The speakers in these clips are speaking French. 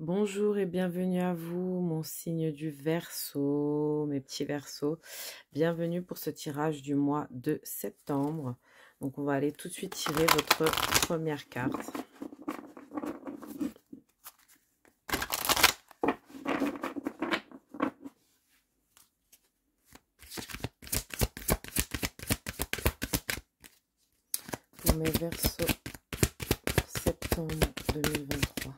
Bonjour et bienvenue à vous, mon signe du Verseau, mes petits Verseaux. Bienvenue pour ce tirage du mois de septembre. Donc, on va aller tout de suite tirer votre première carte. Pour mes Verseaux, septembre 2023.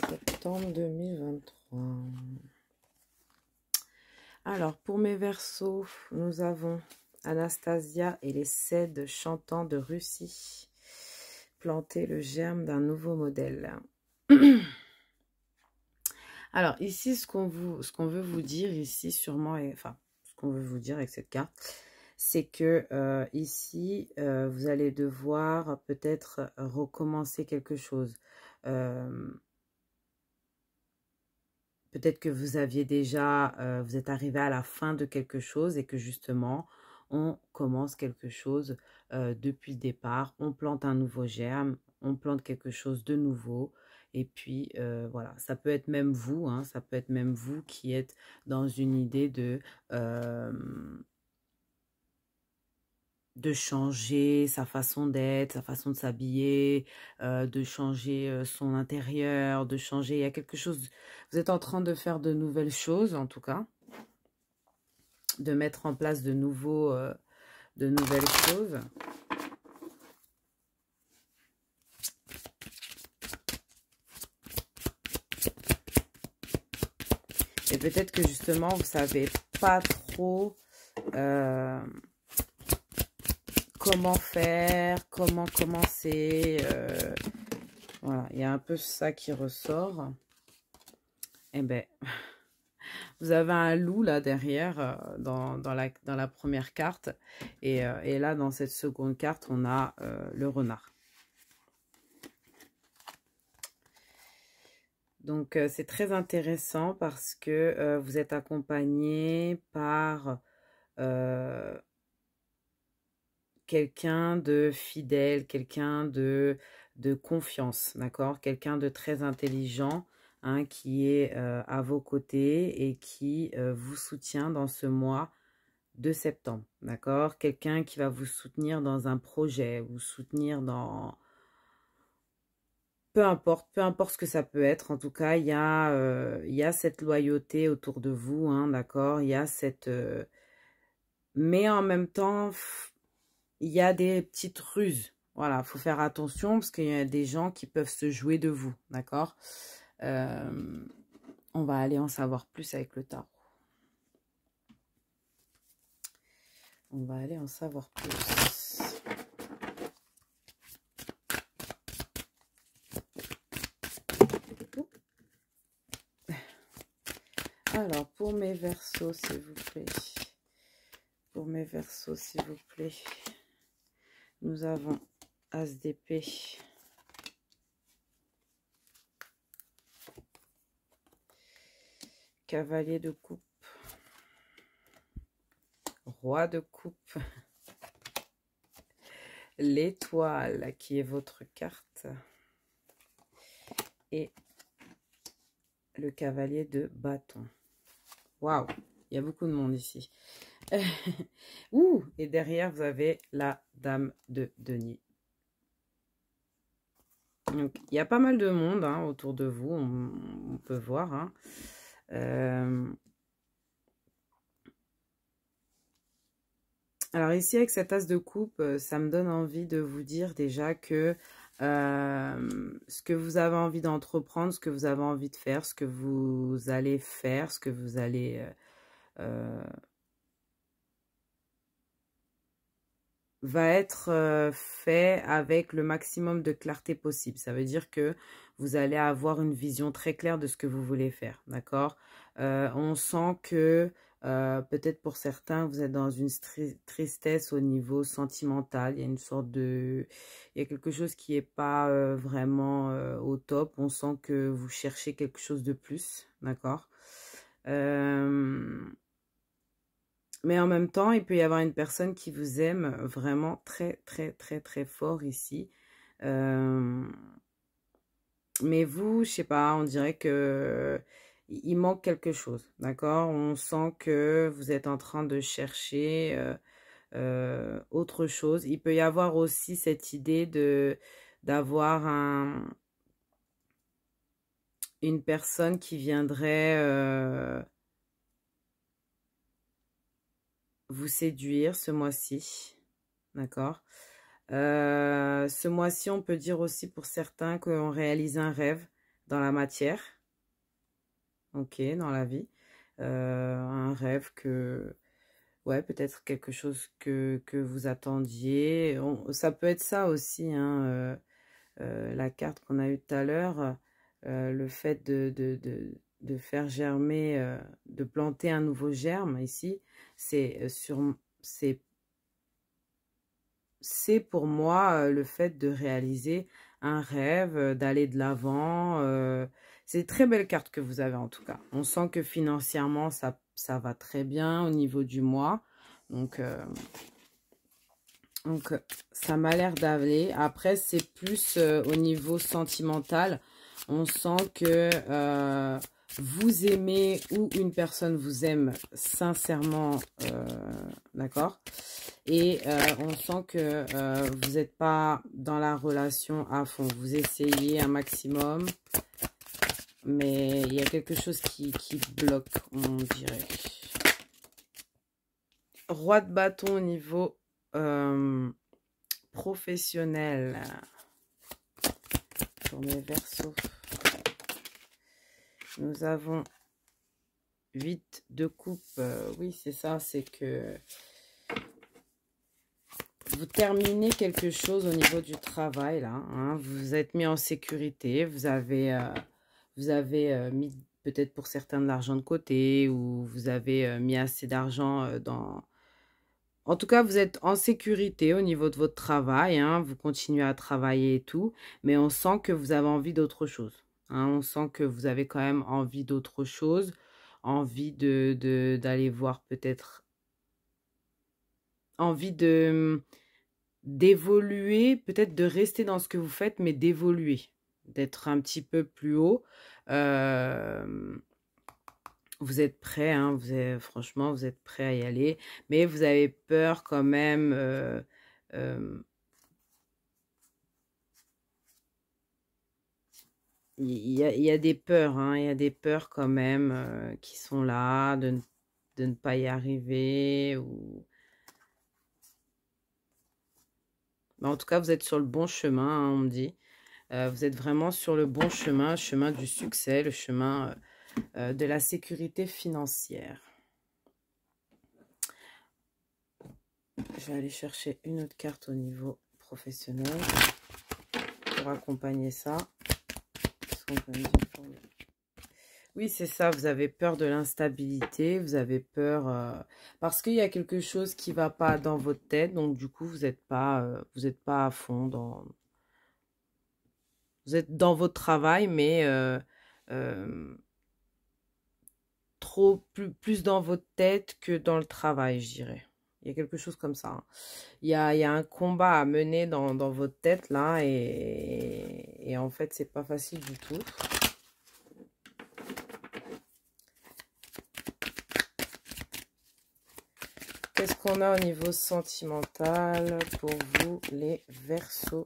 Septembre 2023. Alors, pour mes Verseaux, nous avons Anastasia et les cèdres chantants de Russie. Planter le germe d'un nouveau modèle. Alors, ici, ce qu'on veut vous dire ici, sûrement, enfin, ce qu'on veut vous dire avec cette carte, c'est que ici, vous allez devoir peut-être recommencer quelque chose. Peut-être que vous aviez déjà, vous êtes arrivé à la fin de quelque chose et que justement, on commence quelque chose depuis le départ. On plante un nouveau germe, on plante quelque chose de nouveau. Et puis, voilà, ça peut être même vous, hein, ça peut être même vous qui êtes dans une idée de changer sa façon d'être, sa façon de s'habiller, de changer son intérieur, de changer, il y a quelque chose, vous êtes en train de faire de nouvelles choses en tout cas, de mettre en place de nouvelles choses. Et peut-être que justement, vous savez pas trop comment faire, comment commencer. Voilà, il y a un peu ça qui ressort. Eh ben, vous avez un loup là derrière dans la première carte. Et là, dans cette seconde carte, on a le renard. Donc, c'est très intéressant parce que vous êtes accompagné par quelqu'un de fidèle, quelqu'un de confiance, d'accord? Quelqu'un de très intelligent, hein, qui est à vos côtés et qui vous soutient dans ce mois de septembre, d'accord? Quelqu'un qui va vous soutenir dans un projet, vous soutenir dans... peu importe ce que ça peut être. En tout cas, il y a cette loyauté autour de vous, hein, d'accord? Il y a cette... mais en même temps, il y a des petites ruses. Voilà, il faut faire attention parce qu'il y a des gens qui peuvent se jouer de vous, d'accord? On va aller en savoir plus avec le tarot. On va aller en savoir plus. Alors, pour mes Verseaux, s'il vous plaît. Pour mes Verseaux, s'il vous plaît. Nous avons As d'épée. Cavalier de coupe. Roi de coupe. L'étoile qui est votre carte. Et le cavalier de bâton. Waouh, il y a beaucoup de monde ici. Ouh, et derrière, vous avez la dame de denier. Donc, il y a pas mal de monde hein, autour de vous, on peut voir. Hein. Alors ici, avec cette as de coupe, ça me donne envie de vous dire déjà que ce que vous avez envie d'entreprendre, ce que vous avez envie de faire, ce que vous allez faire, ce que vous allez... va être fait avec le maximum de clarté possible. Ça veut dire que vous allez avoir une vision très claire de ce que vous voulez faire, d'accord? On sent que peut-être pour certains, vous êtes dans une tristesse au niveau sentimental. Il y a une sorte de... Il y a quelque chose qui n'est pas vraiment au top. On sent que vous cherchez quelque chose de plus, d'accord? Mais en même temps, il peut y avoir une personne qui vous aime vraiment très, très, très, très fort ici. Mais vous, je sais pas, on dirait que il manque quelque chose, d'accord? On sent que vous êtes en train de chercher autre chose. Il peut y avoir aussi cette idée d'avoir une personne qui viendrait vous séduire ce mois-ci, d'accord? Ce mois-ci, on peut dire aussi pour certains qu'on réalise un rêve dans la matière, ok, dans la vie. Un rêve que, ouais, peut-être quelque chose que vous attendiez. Ça peut être ça aussi, hein, la carte qu'on a eue tout à l'heure, le fait de faire germer, de planter un nouveau germe ici, c'est c'est pour moi le fait de réaliser un rêve, d'aller de l'avant. C'est une très belle carte que vous avez en tout cas. On sent que financièrement, ça va très bien au niveau du mois. Donc ça m'a l'air d'aller. Après, c'est plus au niveau sentimental. On sent que vous aimez ou une personne vous aime sincèrement, d'accord? Et on sent que vous n'êtes pas dans la relation à fond. Vous essayez un maximum, mais il y a quelque chose qui bloque, on dirait. Roi de bâton au niveau professionnel. Pour mes Verseaux. Nous avons 8 de coupe. Oui, c'est ça, c'est que vous terminez quelque chose au niveau du travail, là. Hein, vous vous êtes mis en sécurité. Vous avez mis peut-être pour certains de l'argent de côté ou vous avez mis assez d'argent dans... En tout cas, vous êtes en sécurité au niveau de votre travail. Hein, vous continuez à travailler et tout. Mais on sent que vous avez envie d'autre chose. Hein, on sent que vous avez quand même envie d'autre chose. Envie d'aller voir peut-être... Envie d'évoluer, peut-être de rester dans ce que vous faites, mais d'évoluer, d'être un petit peu plus haut. Vous êtes prêt, hein, franchement, vous êtes prêt à y aller, mais vous avez peur quand même. Il y a des peurs, hein, il y a des peurs quand même qui sont là, de ne pas y arriver. Mais en tout cas, vous êtes sur le bon chemin, hein, on me dit. Vous êtes vraiment sur le bon chemin, le chemin du succès, le chemin de la sécurité financière. Je vais aller chercher une autre carte au niveau professionnel pour accompagner ça. Oui, c'est ça, vous avez peur de l'instabilité, vous avez peur parce qu'il y a quelque chose qui ne va pas dans votre tête, donc du coup, vous n'êtes pas à fond dans... Vous êtes dans votre travail, mais plus dans votre tête que dans le travail, je dirais. Il y a quelque chose comme ça. Hein. Il y a un combat à mener dans votre tête, là, et en fait, c'est pas facile du tout. Qu'est-ce qu'on a au niveau sentimental pour vous, les Verseaux?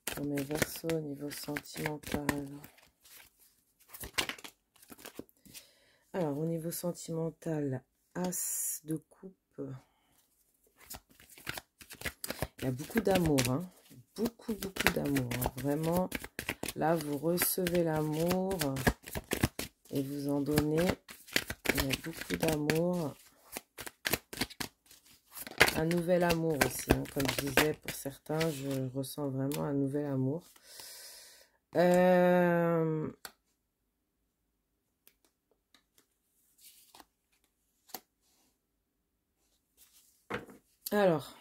Pour mes Verseaux au niveau sentimental. Alors, au niveau sentimental, As de coupe. Il y a beaucoup d'amour, hein. Beaucoup d'amour. Hein. Vraiment, là, vous recevez l'amour et vous en donnez. Il y a beaucoup d'amour. Un nouvel amour aussi. Hein. Comme je disais, pour certains, je ressens vraiment un nouvel amour. Alors,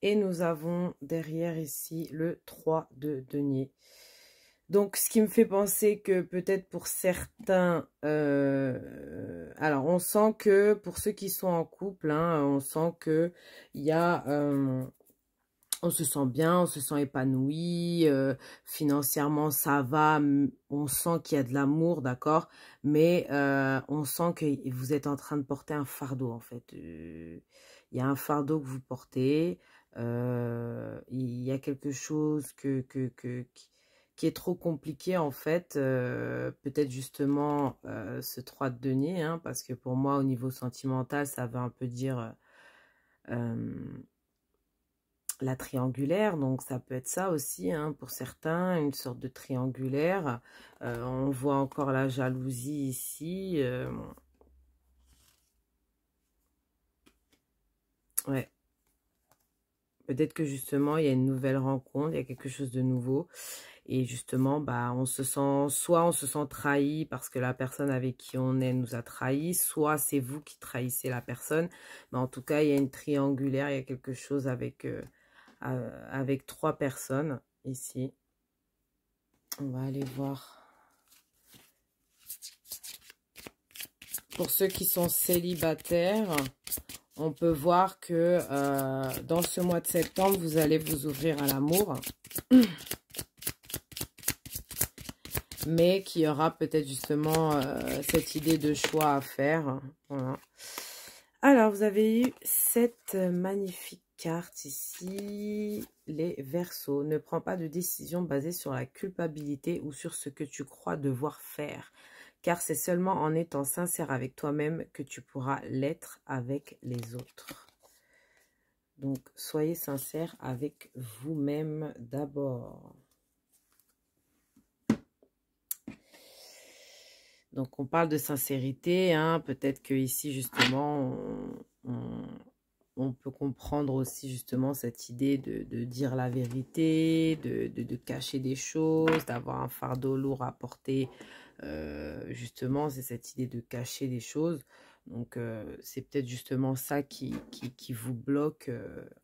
et nous avons derrière ici le 3 de denier. Donc, ce qui me fait penser que peut-être pour certains, alors on sent que pour ceux qui sont en couple, hein, on sent que il y a, on se sent bien, on se sent épanoui, financièrement ça va, on sent qu'il y a de l'amour, d'accord, mais on sent que vous êtes en train de porter un fardeau en fait. Il y a un fardeau que vous portez, il y a quelque chose qui est trop compliqué en fait, peut-être justement ce 3 de denier, hein, parce que pour moi au niveau sentimental ça veut un peu dire la triangulaire, donc ça peut être ça aussi, hein, pour certains, une sorte de triangulaire. On voit encore la jalousie ici. Ouais. Peut-être que justement, il y a une nouvelle rencontre, il y a quelque chose de nouveau. Et justement, bah, on se sent, soit on se sent trahi parce que la personne avec qui on est nous a trahi, soit c'est vous qui trahissez la personne. Mais en tout cas, il y a une triangulaire, il y a quelque chose avec 3 personnes ici. On va aller voir. Pour ceux qui sont célibataires, on peut voir que dans ce mois de septembre, vous allez vous ouvrir à l'amour. Mais qu'il y aura peut-être justement cette idée de choix à faire. Voilà. Alors, vous avez eu cette magnifique carte ici, les Verseaux. Ne prends pas de décision basée sur la culpabilité ou sur ce que tu crois devoir faire, car c'est seulement en étant sincère avec toi-même que tu pourras l'être avec les autres. Donc, soyez sincère avec vous-même d'abord. Donc, on parle de sincérité, hein. Peut-être que ici justement, on peut comprendre aussi justement cette idée de dire la vérité, de cacher des choses, d'avoir un fardeau lourd à porter. Justement, c'est cette idée de cacher des choses. Donc, c'est peut-être justement ça qui vous bloque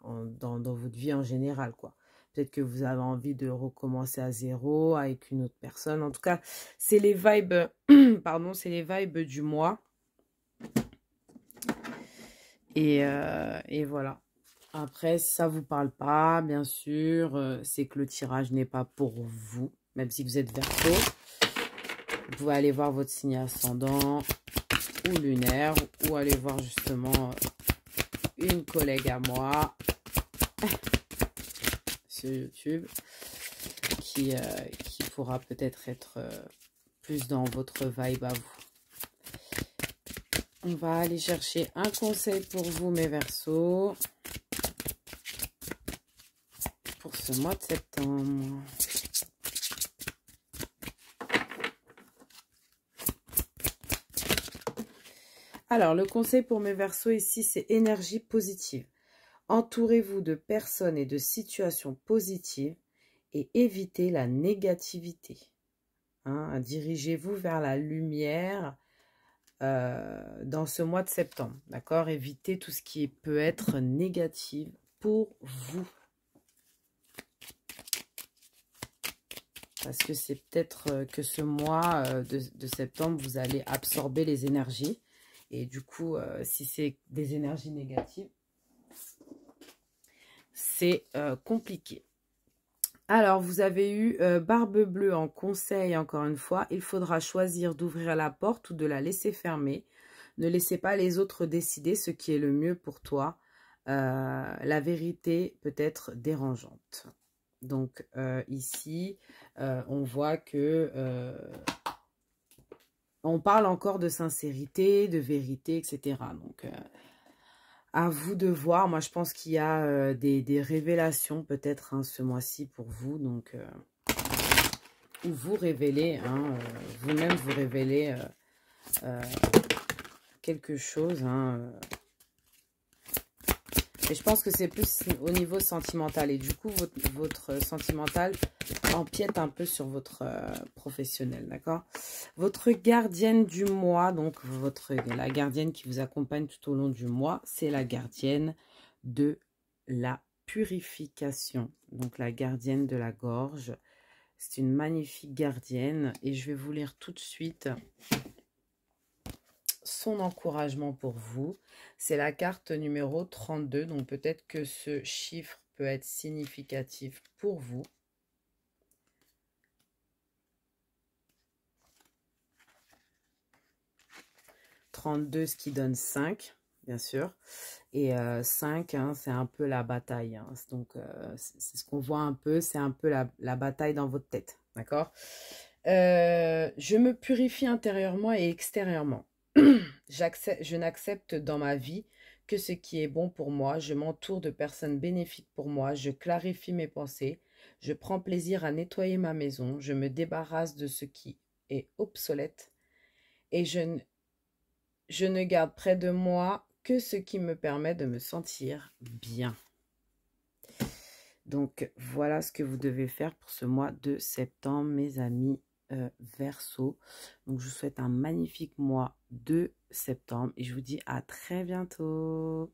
dans votre vie en général, quoi. Peut-être que vous avez envie de recommencer à zéro avec une autre personne. En tout cas, c'est les vibes, pardon, c'est les vibes du mois. Et voilà. Après, si ça ne vous parle pas, bien sûr, c'est que le tirage n'est pas pour vous. Même si vous êtes Verseau, vous pouvez aller voir votre signe ascendant ou lunaire, ou aller voir justement une collègue à moi sur YouTube qui pourra peut-être être plus dans votre vibe à vous. On va aller chercher un conseil pour vous, mes Verseaux, pour ce mois de septembre. Alors, le conseil pour mes Verseaux ici, c'est énergie positive. Entourez-vous de personnes et de situations positives et évitez la négativité. Hein, dirigez-vous vers la lumière dans ce mois de septembre. D'accord? Évitez tout ce qui peut être négatif pour vous. Parce que c'est peut-être que ce mois de septembre, vous allez absorber les énergies. Et du coup, si c'est des énergies négatives, c'est compliqué. Alors, vous avez eu Barbe Bleue en conseil, encore une fois. Il faudra choisir d'ouvrir la porte ou de la laisser fermer. Ne laissez pas les autres décider ce qui est le mieux pour toi. La vérité peut être dérangeante. Donc, ici, on voit que on parle encore de sincérité, de vérité, etc. Donc, à vous de voir. Moi, je pense qu'il y a des révélations peut-être hein, ce mois-ci pour vous. Donc, où vous révélez, hein, vous-même vous révélez quelque chose. Hein, et je pense que c'est plus au niveau sentimental. Et du coup, votre sentimental empiète un peu sur votre professionnel, d'accord? Votre gardienne du mois, donc la gardienne qui vous accompagne tout au long du mois, c'est la gardienne de la purification. Donc, la gardienne de la gorge. C'est une magnifique gardienne. Et je vais vous lire tout de suite son encouragement pour vous. C'est la carte numéro 32. Donc peut-être que ce chiffre peut être significatif pour vous. 32, ce qui donne 5, bien sûr. Et 5, hein, c'est un peu la bataille. Hein. Donc, c'est ce qu'on voit un peu, c'est un peu la bataille dans votre tête. D'accord? Je me purifie intérieurement et extérieurement. Je n'accepte dans ma vie que ce qui est bon pour moi. Je m'entoure de personnes bénéfiques pour moi. Je clarifie mes pensées. Je prends plaisir à nettoyer ma maison. Je me débarrasse de ce qui est obsolète. Et je ne garde près de moi que ce qui me permet de me sentir bien. Donc, voilà ce que vous devez faire pour ce mois de septembre, mes amis Verseau. Donc, je vous souhaite un magnifique mois de septembre et je vous dis à très bientôt.